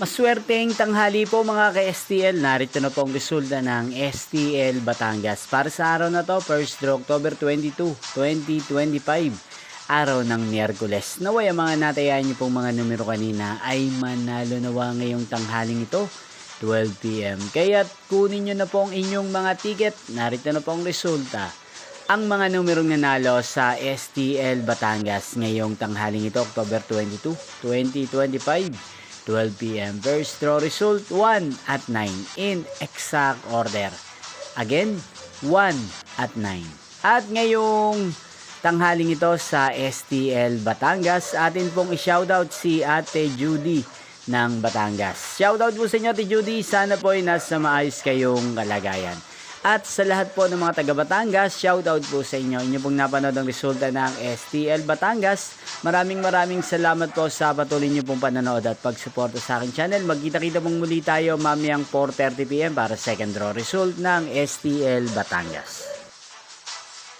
Maswerteng tanghali po mga ka-STL. Narito na po ang resulta ng STL Batangas. Para sa araw na to, 1st draw October 22, 2025. Araw ng Miyerkules. Naway ang mga natayan niyo pong mga numero kanina ay manalo nawa ngayong tanghaling ito, 12 PM. Kaya kunin niyo na po ang inyong mga ticket. Narito na po ang resulta. Ang mga numerong nanalo sa STL Batangas ngayong tanghaling ito, October 22, 2025. 12 PM. First draw result 1 at 9 in exact order. Again, 1 at 9. At ngayong tanghaling ito sa STL Batangas, atin pong i-shoutout si Ate Judy ng Batangas. Shoutout po sa inyo, Ate Judy. Sana po ay nasa maayos kayong kalagayan. At sa lahat po ng mga taga Batangas, shoutout po sa inyo. Inyo pong napanood ang resulta ng STL Batangas. Maraming salamat po sa patuloy niyo pong panonood at pagsuporta sa aking channel. Magkita-kita pong muli tayo mamayang 4:30 PM para second draw result ng STL Batangas.